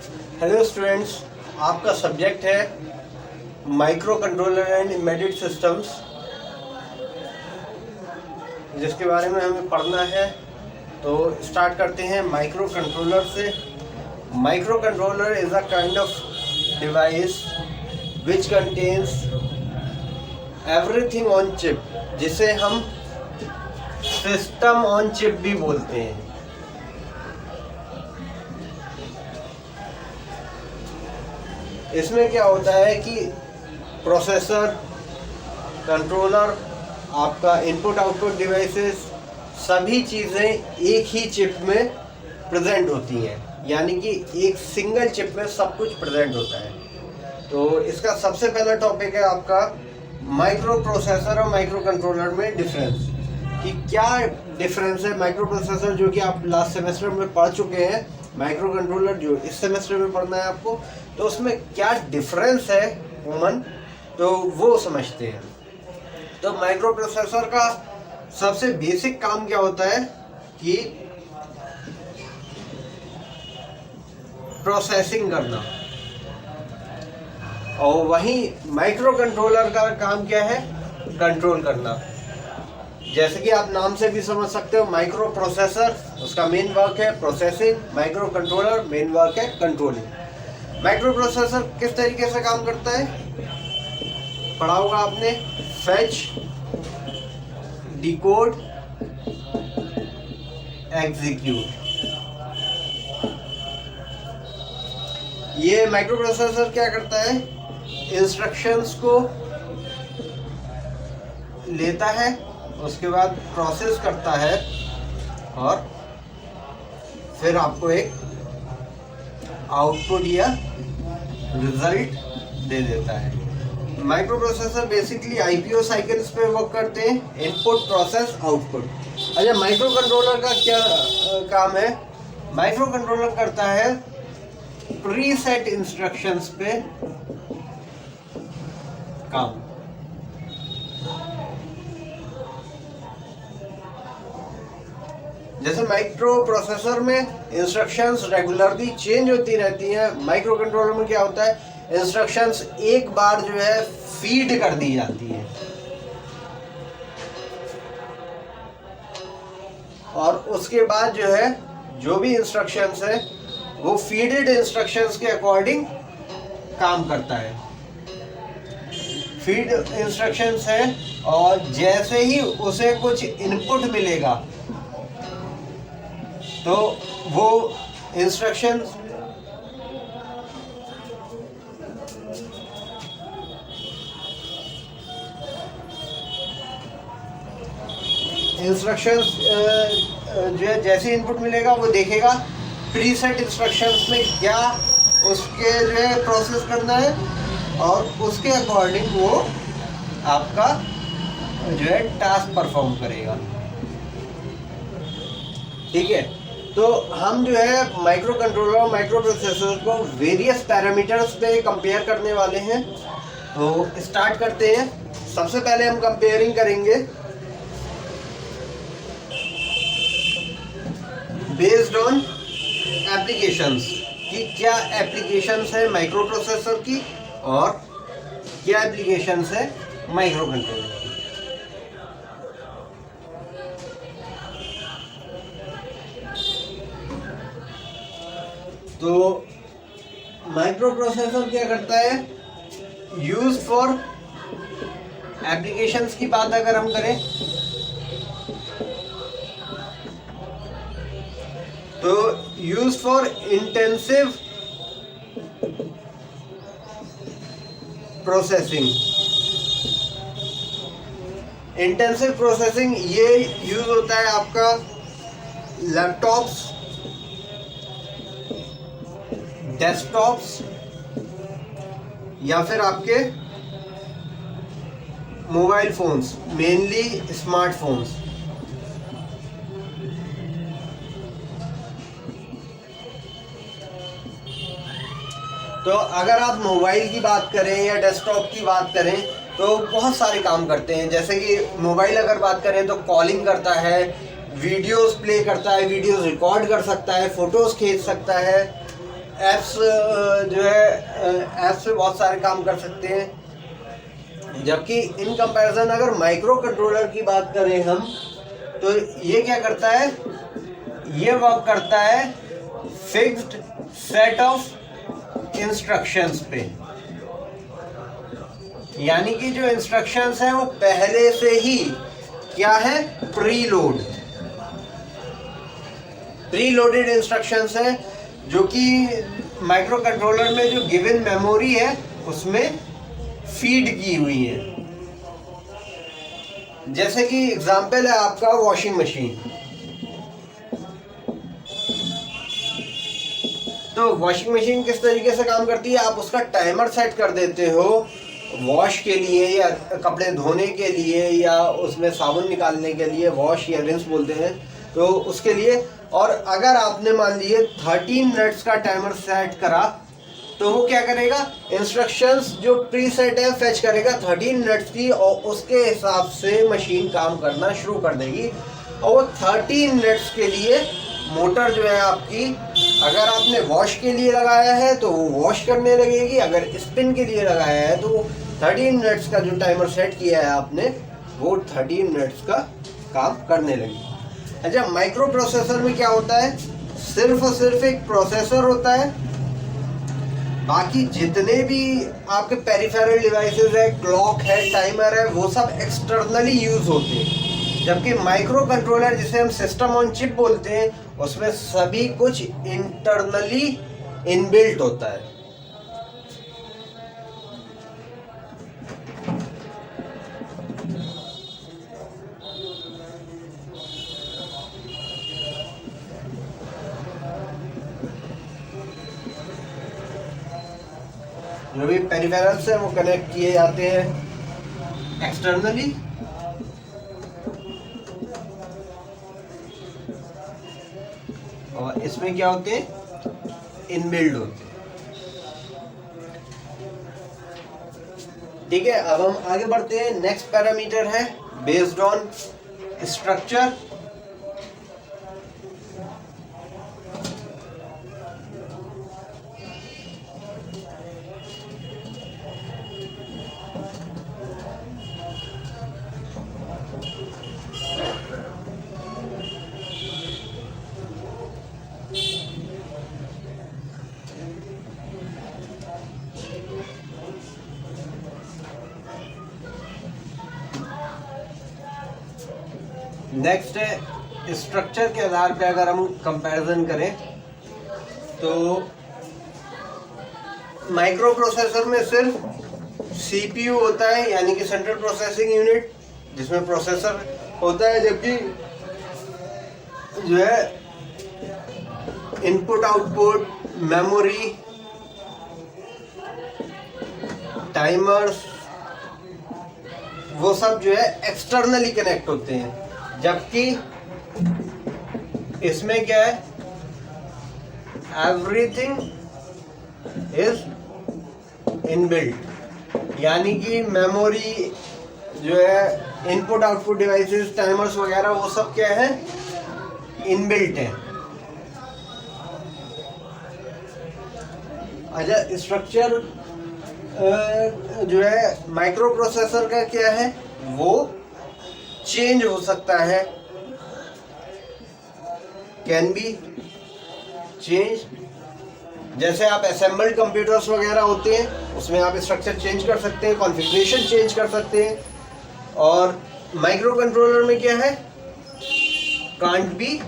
Hello students, आपका subject है micro controller and embedded systems, जिसके बारे में हमें पढ़ना है। तो स्टार्ट करते हैं माइक्रो कंट्रोलर से। Micro controller is a kind of device which contains everything on chip, जिसे हम सिस्टम ऑन चिप भी बोलते हैं। इसमें क्या होता है कि प्रोसेसर, कंट्रोलर, आपका इनपुट आउटपुट डिवाइसेस, सभी चीज़ें एक ही चिप में प्रेजेंट होती हैं, यानी कि एक सिंगल चिप में सब कुछ प्रेजेंट होता है। तो इसका सबसे पहला टॉपिक है आपका माइक्रो प्रोसेसर और माइक्रो कंट्रोलर में डिफरेंस, कि क्या डिफरेंस है। माइक्रो प्रोसेसर जो कि आप लास्ट सेमेस्टर में पढ़ चुके हैं, माइक्रो कंट्रोलर जो इस सेमेस्टर में पढ़ना है आपको, तो उसमें क्या डिफरेंस है कॉमन, तो वो समझते हैं। तो माइक्रो प्रोसेसर का सबसे बेसिक काम क्या होता है कि प्रोसेसिंग करना, और वहीं माइक्रो कंट्रोलर का काम क्या है, कंट्रोल करना। जैसे कि आप नाम से भी समझ सकते हो, माइक्रो प्रोसेसर उसका मेन वर्क है processing, micro controller main work है कंट्रोलिंग। माइक्रो प्रोसेसर किस तरीके से काम करता है, पढ़ा होगा आपने, फेच, डिकोड, एग्जीक्यूट। ये माइक्रो प्रोसेसर क्या करता है, इंस्ट्रक्शंस को लेता है, उसके बाद प्रोसेस करता है और फिर आपको एक आउटपुट या रिजल्ट दे देता है। Micro processor basically IPO cycles पे वर्क करते हैं, इनपुट, प्रोसेस, आउटपुट। अच्छा, माइक्रो कंट्रोलर का क्या काम है। माइक्रो कंट्रोलर करता है प्रीसेट इंस्ट्रक्शंस पे काम। जैसे माइक्रो प्रोसेसर में इंस्ट्रक्शंस रेगुलरली चेंज होती रहती हैं, माइक्रो कंट्रोलर में क्या होता है, इंस्ट्रक्शंस एक बार जो है फीड कर दी जाती है, और उसके बाद जो है जो भी इंस्ट्रक्शंस है वो फीडेड इंस्ट्रक्शंस के अकॉर्डिंग काम करता है। फीड इंस्ट्रक्शंस है, और जैसे ही उसे कुछ इनपुट मिलेगा तो वो इंस्ट्रक्शंस जो है जैसे इनपुट मिलेगा वो देखेगा प्रीसेट इंस्ट्रक्शंस में क्या उसके जो है प्रोसेस करना है, और उसके अकॉर्डिंग वो आपका जो है टास्क परफॉर्म करेगा। ठीक है, तो हम जो है माइक्रो कंट्रोलर और माइक्रो प्रोसेसर को वेरियस पैरामीटर्स पे कंपेयर करने वाले हैं। तो स्टार्ट करते हैं। सबसे पहले हम कंपेयरिंग करेंगे बेस्ड ऑन एप्लीकेशंस, कि क्या एप्लीकेशंस है माइक्रो प्रोसेसर की और क्या एप्लीकेशंस है माइक्रो कंट्रोलर की। तो माइक्रो प्रोसेसर क्या करता है, यूज फॉर एप्लीकेशंस की बात अगर हम करें तो use for intensive processing. Intensive processing ये यूज होता है आपका लैपटॉप्स, डेस्कटॉप्स, या फिर आपके मोबाइल फोन्स, मेनली स्मार्टफोन्स। तो अगर आप मोबाइल की बात करें या डेस्कटॉप की बात करें तो बहुत सारे काम करते हैं। जैसे कि मोबाइल अगर बात करें तो कॉलिंग करता है, वीडियोस प्ले करता है, वीडियोस रिकॉर्ड कर सकता है, फोटोज़ खींच सकता है, ऐप्स जो है ऐप्स पे बहुत सारे काम कर सकते हैं, जबकि इन कंपैरिजन अगर माइक्रो कंट्रोलर की बात करें हम, तो ये क्या करता है, ये वर्क करता है फिक्स्ड सेट ऑफ इंस्ट्रक्शंस पे। यानी कि जो इंस्ट्रक्शंस हैं वो पहले से ही क्या है, प्रीलोडेड इंस्ट्रक्शंस हैं, जो कि माइक्रो कंट्रोलर में जो गिवन मेमोरी है उसमें फीड की हुई है। जैसे कि एग्जांपल है आपका वॉशिंग मशीन। तो वॉशिंग मशीन किस तरीके से काम करती है, आप उसका टाइमर सेट कर देते हो वॉश के लिए या कपड़े धोने के लिए या उसमें साबुन निकालने के लिए, वॉश या रिंस बोलते हैं, तो उसके लिए। और अगर आपने मान लिए 13 मिनट्स का टाइमर सेट करा, तो वो क्या करेगा, इंस्ट्रक्शंस जो प्री सेट है फेच करेगा 13 मिनट्स की, और उसके हिसाब से मशीन काम करना शुरू कर देगी। और वो 13 मिनट्स के लिए मोटर जो है आपकी, अगर आपने वॉश के लिए लगाया है तो वो वॉश करने लगेगी, अगर स्पिन के लिए लगाया है तो वो 13 मिनट्स का जो टाइमर सेट किया है आपने, वो 13 मिनट्स का काम करने लगेगी। अच्छा, माइक्रो प्रोसेसर में क्या होता है, सिर्फ और सिर्फ एक प्रोसेसर होता है, बाकी जितने भी आपके पेरिफेरल डिवाइसेस है, क्लॉक है, टाइमर है, वो सब एक्सटर्नली यूज होते हैं। जबकि माइक्रो कंट्रोलर, जिसे हम सिस्टम ऑन चिप बोलते हैं, उसमें सभी कुछ इंटरनली इनबिल्ट होता है। जो भी पेरिफेरल्स हैं वो कनेक्ट किए जाते हैं एक्सटर्नली, और इसमें क्या होते हैं, इनबिल्ड होते हैं। ठीक है, अब हम आगे बढ़ते हैं। नेक्स्ट पैरामीटर है बेस्ड ऑन स्ट्रक्चर। नेक्स्ट है स्ट्रक्चर के आधार पे अगर हम कंपैरिजन करें, तो माइक्रो प्रोसेसर में सिर्फ सीपीयू होता है, यानी कि सेंट्रल प्रोसेसिंग यूनिट, जिसमें प्रोसेसर होता है, जबकि जो है इनपुट आउटपुट, मेमोरी, टाइमर्स, वो सब जो है एक्सटर्नली कनेक्ट होते हैं। जबकि इसमें क्या है, एवरीथिंग इज इनबिल्ट, यानी कि मेमोरी जो है, इनपुट आउटपुट डिवाइसेस, टाइमर्स वगैरह, वो सब क्या है, इनबिल्ट है। अच्छा, स्ट्रक्चर जो है माइक्रो प्रोसेसर का क्या है, वो चेंज हो सकता है, कैन बी चेंज। जैसे आप असेंबल्ड कंप्यूटर्स वगैरह होते हैं, उसमें आप स्ट्रक्चर चेंज कर सकते हैं, कॉन्फ़िगरेशन चेंज कर सकते हैं। और माइक्रो कंट्रोलर में क्या है, कांट बी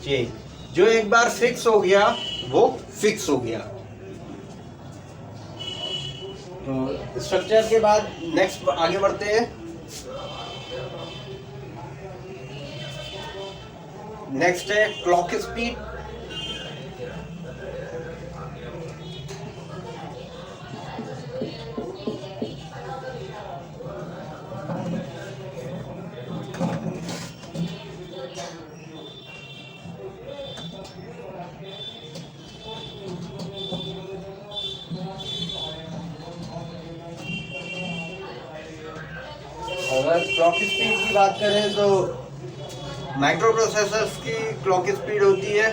चेंज। जो एक बार फिक्स हो गया वो फिक्स हो गया। तो स्ट्रक्चर के बाद नेक्स्ट आगे बढ़ते हैं। नेक्स्ट है क्लॉक स्पीड। अगर क्लॉक स्पीड की बात करें तो माइक्रो प्रोसेसर्स की क्लॉक स्पीड होती है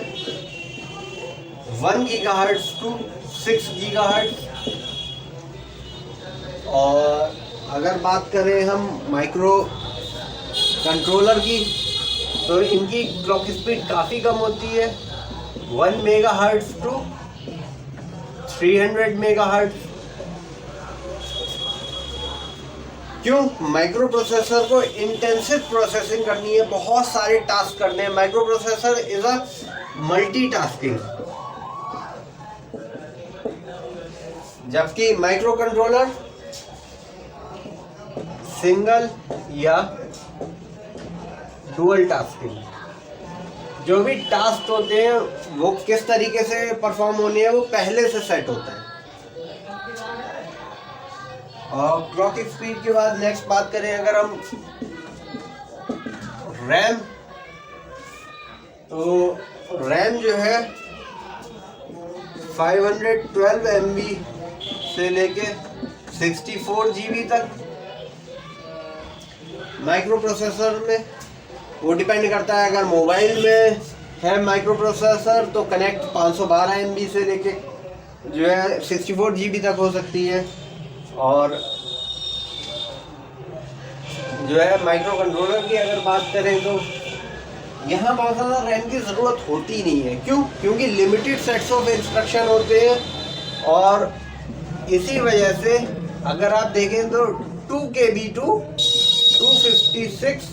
1 गीगाहर्ट्ज टू 6 गीगाहर्ट्ज। और अगर बात करें हम माइक्रो कंट्रोलर की, तो इनकी क्लॉक स्पीड काफ़ी कम होती है 1 मेगाहर्ट्ज टू 300 मेगाहर्ट्ज। क्यों? माइक्रो प्रोसेसर को इंटेंसिव प्रोसेसिंग करनी है, बहुत सारे टास्क करने हैं। Micro processor is a multitasking, जबकि माइक्रो कंट्रोलर सिंगल या डुअल टास्किंग। जो भी टास्क होते हैं वो किस तरीके से परफॉर्म होने हैं वो पहले से सेट होता है। और क्लॉक स्पीड के बाद नेक्स्ट बात करें अगर हम रैम, तो रैम जो है 512 MB से लेके 64 GB तक। माइक्रो प्रोसेसर में वो डिपेंड करता है, अगर मोबाइल में है माइक्रो प्रोसेसर तो कनेक्ट 512 MB से लेके जो है 64 GB तक हो सकती है। और जो है माइक्रो कंट्रोलर की अगर बात करें तो यहाँ बहुत ज़्यादा रैम की ज़रूरत होती नहीं है। क्यों? क्योंकि लिमिटेड सेट्स ऑफ इंस्ट्रक्शन होते हैं। और इसी वजह से अगर आप देखें तो 2 KB टू 256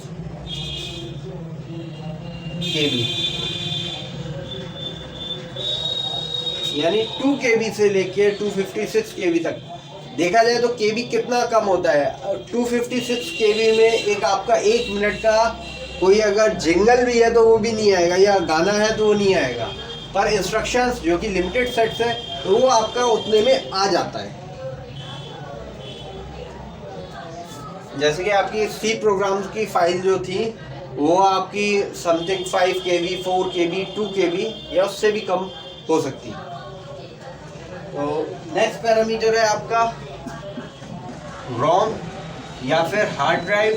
KB, यानी 2 KB से लेके 256 KB तक देखा जाए तो केबी कितना कम होता है। 256 केबी में एक आपका 1 मिनट का कोई अगर जिंगल भी है तो वो भी नहीं आएगा, या गाना है तो वो नहीं आएगा। पर इंस्ट्रक्शंस जो कि लिमिटेड सेट्स है तो वो आपका उतने में आ जाता है। जैसे कि आपकी सी प्रोग्राम्स की फाइल जो थी वो आपकी समथिंग 5 KB, 4 KB, 2 KB या उससे भी कम हो सकती है। तो नेक्स्ट पैरामीटर है आपका रोम या फिर हार्ड ड्राइव।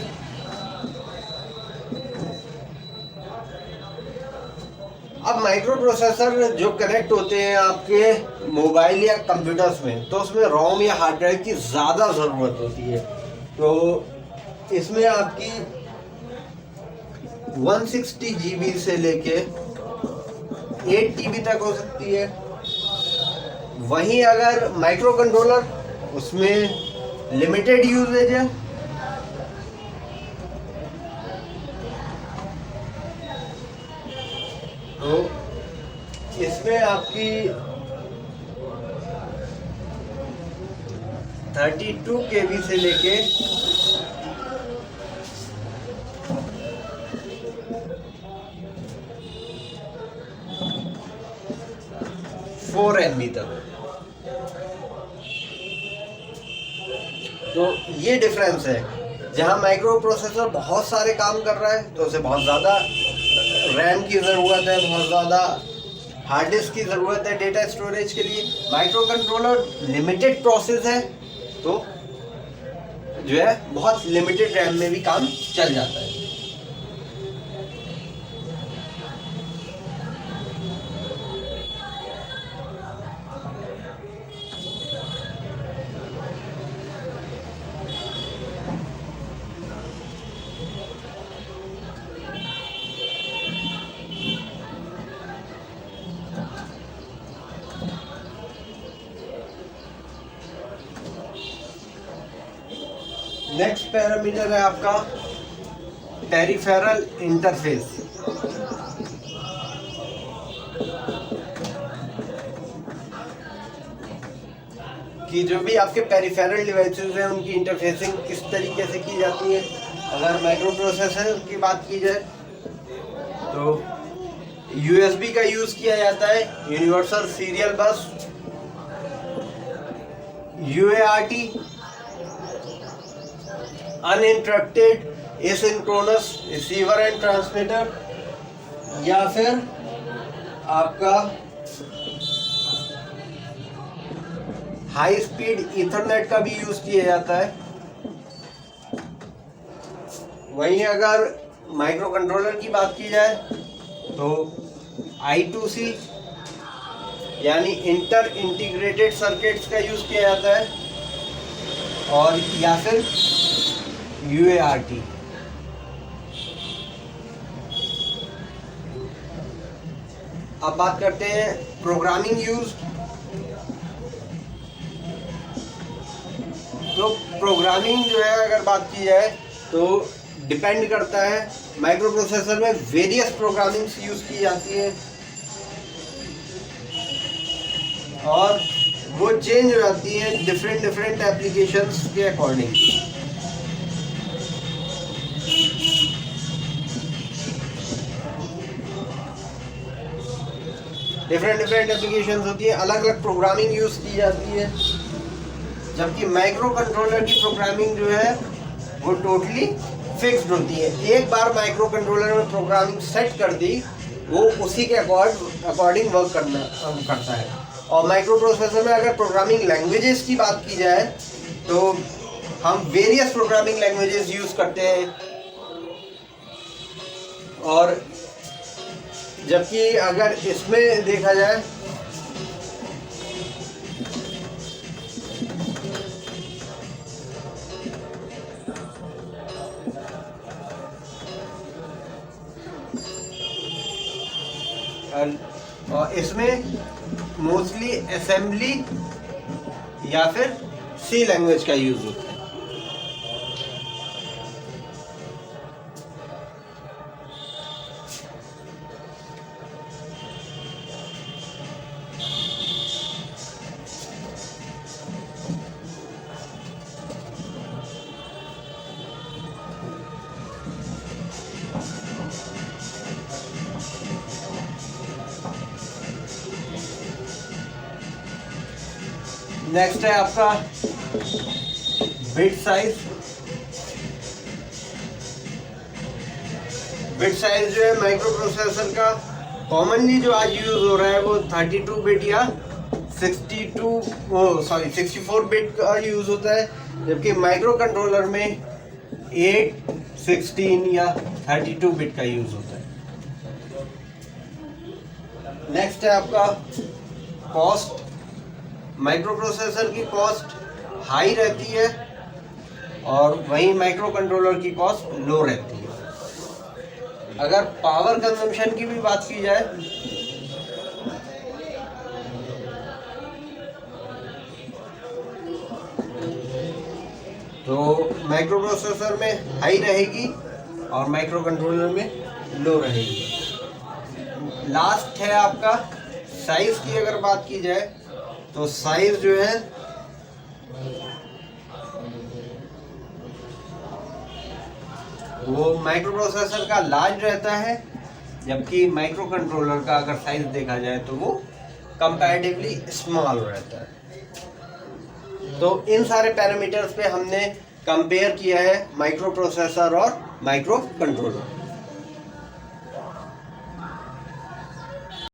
अब माइक्रो प्रोसेसर जो कनेक्ट होते हैं आपके मोबाइल या कंप्यूटर्स में, तो उसमें रोम या हार्ड ड्राइव की ज़्यादा ज़रूरत होती है। तो इसमें आपकी 160 GB से लेके 8 GB तक हो सकती है। वहीं अगर माइक्रो कंट्रोलर, उसमें लिमिटेड यूजेज है। तो इसमें आपकी 32 KB से लेके 4 MB तक। तो ये डिफरेंस है। जहाँ माइक्रो प्रोसेसर बहुत सारे काम कर रहा है तो उसे बहुत ज़्यादा रैम की ज़रूरत है, बहुत ज़्यादा हार्ड डिस्क की ज़रूरत है डेटा स्टोरेज के लिए। माइक्रो कंट्रोलर लिमिटेड प्रोसेस है तो जो है बहुत लिमिटेड रैम में भी काम चल जाता है। नेक्स्ट पैरामीटर है आपका पेरिफेरल इंटरफेस। कि जो भी आपके पेरिफेरल डिवाइसेस हैं उनकी इंटरफेसिंग किस तरीके से की जाती है। अगर माइक्रो प्रोसेसर की बात की जाए तो USB का यूज़ किया जाता है, यूनिवर्सल सीरियल बस, UART, uninterrupted asynchronous receiver and transmitter, या फिर आपका हाई स्पीड ईथरनेट का भी यूज़ किया जाता है। वहीं अगर माइक्रो कंट्रोलर की बात की जाए तो I2C यानी इंटर इंटीग्रेटेड सर्किट्स का यूज़ किया जाता है, और या फिर UART। अब बात करते हैं प्रोग्रामिंग यूज। तो प्रोग्रामिंग जो है अगर बात की जाए तो डिपेंड करता है, माइक्रो प्रोसेसर में वेरियस प्रोग्रामिंग्स यूज की जाती है और वो चेंज हो जाती है डिफरेंट एप्लीकेशंस के अकॉर्डिंग। डिफरेंट एप्लीकेशंस होती है, अलग अलग प्रोग्रामिंग यूज की जाती है, जबकि माइक्रो कंट्रोलर की प्रोग्रामिंग जो है वो टोटली फिक्स्ड होती है। एक बार माइक्रो कंट्रोलर में प्रोग्रामिंग सेट कर दी, वो उसी के अकॉर्डिंग वर्क करता है। और माइक्रो प्रोसेसर में अगर प्रोग्रामिंग लैंग्वेजेस की बात की जाए तो हम वेरियस प्रोग्रामिंग लैंग्वेजेस यूज करते हैं, और जबकि अगर इसमें देखा जाए और इसमें मोस्टली असेंबली या फिर सी लैंग्वेज का यूज होता है। नेक्स्ट है आपका बिट साइज। बिट साइज जो है माइक्रो प्रोसेसर का कॉमनली जो आज यूज हो रहा है वो 32 बिट या 64 बिट का यूज होता है, जबकि माइक्रो कंट्रोलर में 8, 16 या 32 बिट का यूज होता है। नेक्स्ट है आपका कॉस्ट। माइक्रो प्रोसेसर की कॉस्ट हाई रहती है और वहीं माइक्रो कंट्रोलर की कॉस्ट लो रहती है। अगर पावर कंजम्पशन की भी बात की जाए तो माइक्रो प्रोसेसर में हाई रहेगी और माइक्रो कंट्रोलर में लो रहेगी। लास्ट है आपका साइज की अगर बात की जाए तो साइज जो है वो माइक्रो प्रोसेसर का लार्ज रहता है, जबकि माइक्रो कंट्रोलर का अगर साइज देखा जाए तो वो कंपैरेटिवली स्मॉल रहता है। तो इन सारे पैरामीटर्स पे हमने कंपेयर किया है माइक्रो प्रोसेसर और माइक्रो कंट्रोलर।